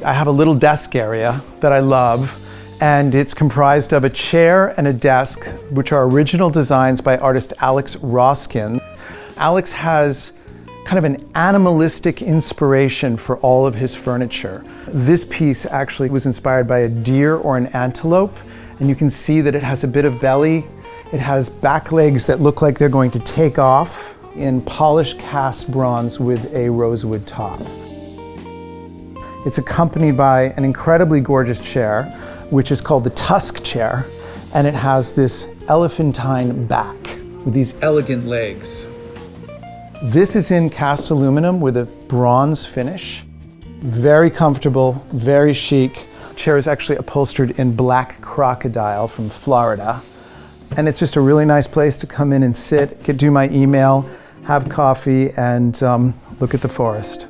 I have a little desk area that I love, and it's comprised of a chair and a desk, which are original designs by artist Alex Roskin. Alex has kind of an animalistic inspiration for all of his furniture. This piece actually was inspired by a deer or an antelope, and you can see that it has a bit of belly. It has back legs that look like they're going to take off in polished cast bronze with a rosewood top. It's accompanied by an incredibly gorgeous chair, which is called the Tusk chair, and it has this elephantine back with these elegant legs. This is in cast aluminum with a bronze finish. Very comfortable, very chic. The chair is actually upholstered in black crocodile from Florida. And it's just a really nice place to come in and sit, do my email, have coffee, and look at the forest.